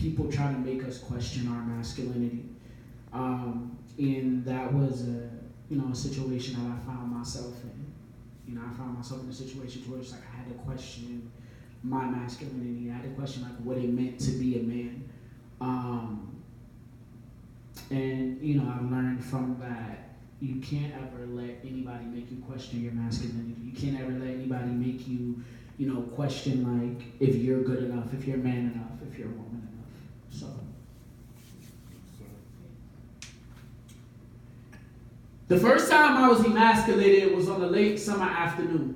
people try to make us question our masculinity. And that was a situation that I found myself in. I found myself in a situation where it's like I had to question my masculinity. I had to question like what it meant to be a man. And I've learned from that you can't ever let anybody make you question your masculinity. You can't ever let anybody make you, question like if you're good enough, if you're man enough, if you're woman enough. So. The first time I was emasculated was on a late summer afternoon.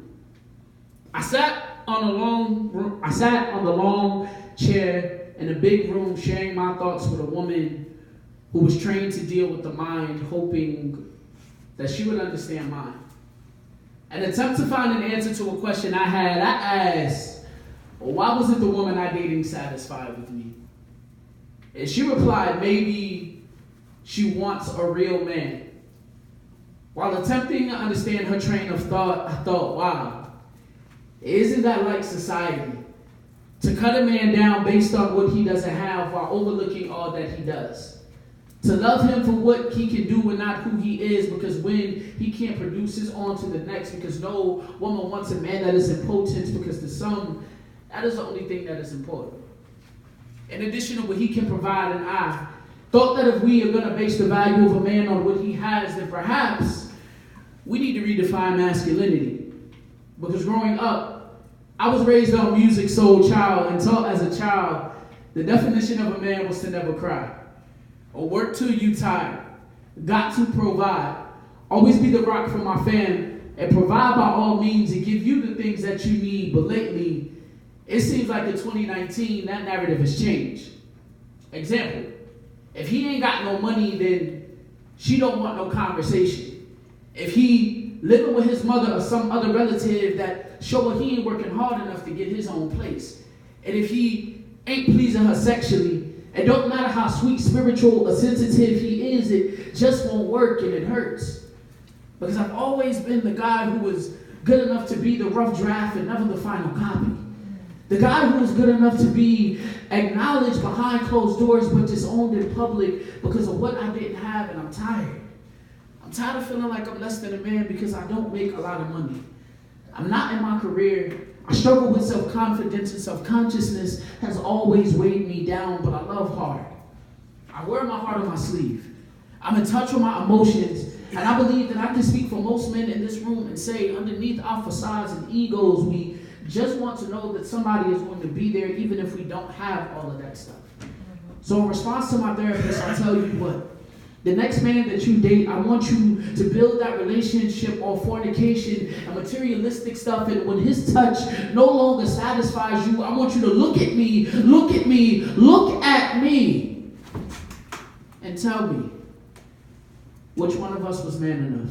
I sat on the long chair in a big room sharing my thoughts with a woman who was trained to deal with the mind, hoping that she would understand mine. An attempt to find an answer to a question I asked, why wasn't the woman I dating satisfied with me? And she replied, maybe she wants a real man. While attempting to understand her train of thought, I thought, wow, isn't that like society? To cut a man down based on what he doesn't have while overlooking all that he does. To love him for what he can do and not who he is, because when he can't produce his on to the next, because no woman wants a man that is impotent, because to some, that is the only thing that is important. In addition to what he can provide, and I thought that if we are going to base the value of a man on what he has, then perhaps we need to redefine masculinity. Because growing up, I was raised on music, soul, child, and taught as a child, the definition of a man was to never cry. Or work till you tired. Got to provide. Always be the rock for my fam, and provide by all means and give you the things that you need. But lately, it seems like in 2019, that narrative has changed. Example, if he ain't got no money, then she don't want no conversation. If he living with his mother or some other relative that show her he ain't working hard enough to get his own place. And if he ain't pleasing her sexually, it don't matter how sweet, spiritual, or sensitive he is, it just won't work and it hurts. Because I've always been the guy who was good enough to be the rough draft and never the final copy. The guy who was good enough to be acknowledged behind closed doors but disowned in public because of what I didn't have, and I'm tired. I'm tired of feeling like I'm less than a man because I don't make a lot of money. I'm not in my career. I struggle with self-confidence, and self-consciousness has always weighed me down, but I love hard. I wear my heart on my sleeve. I'm in touch with my emotions, and I believe that I can speak for most men in this room and say, underneath our facades and egos, we just want to know that somebody is going to be there even if we don't have all of that stuff. So in response to my therapist, I'll tell you what. The next man that you date, I want you to build that relationship on fornication and materialistic stuff. And when his touch no longer satisfies you, I want you to look at me, and tell me which one of us was man enough.